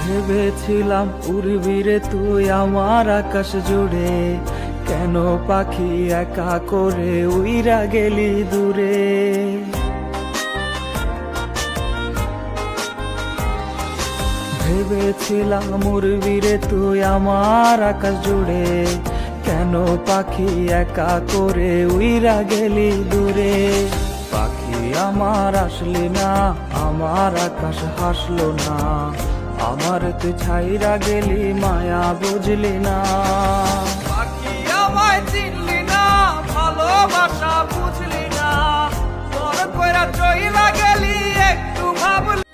ভেবেছিলাম উড়বি রে তুই আমার আকাশ জুড়ে, কেন পাখি একা করে উইরা গেলি দূরে। ভেবেছিলাম উড়বি রে তুই আমার আকাশ জুড়ে, কেন পাখি একা করে উইরা গেলি দূরে। পাখি আমার আসলি না, আমার আকাশ হাসলো না, আমার তুই ছাইরা গেলি মায়া বুঝলি না। পাখি আমায় চিনলি না, ভালোবাসা বুঝলি না, তোর কইরা চইলা গেলি একটু ভাবলি।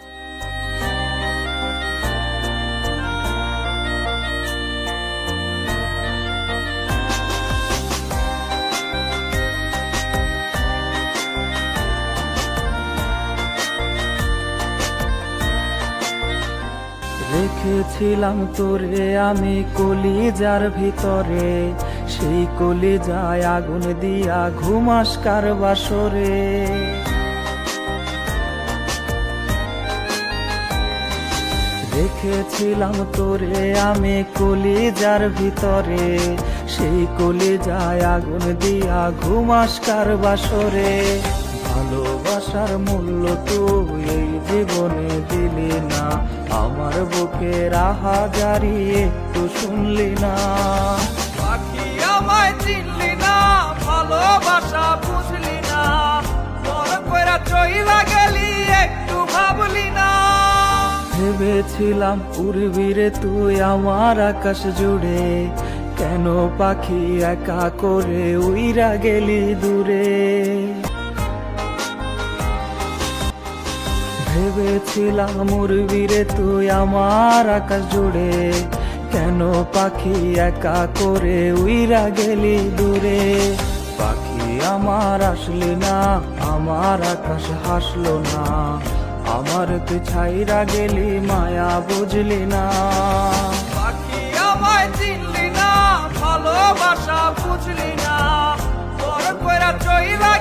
রেখেছিলাম তোরে আমি কলিজার ভিতরে, সেই কলিজায় আগুন দিয়া ঘুমাস কার বাসরে। রেখেছিলাম তোরে আমি কলিজার ভিতরে, সেই কলিজায় আগুন দিয়া ঘুমাস কার বাসরে। ভালোবাসার মূল্য তুই এই জীবনে দিলি না, আমার বুকের আহাজারি একটু শুনলি না। পাখি আমায় চিনলি না, ভালোবাসা বুঝলি না, তোর কইরা চইলা গেলি একটু ভাবলি না। ভেবেছিলাম উড়বি রে তুই আমার আকাশ জুড়ে, কেন পাখি একা করে উইরা গেলি দূরে। ভেবেছিলাম উড়বি রে তুই আমার আকাশ জুড়ে, কেন পাখি একা করে উইরা গেলি দূরে। পাখি আমার আসলি না, আমার আকাশ হাসলো না, আমার তুই ছাইরা গেলি মায়া বুঝলি না। পাখি আমায় চিনলি না, ভালোবাসা বুঝলি না, তোর কইরা চইলা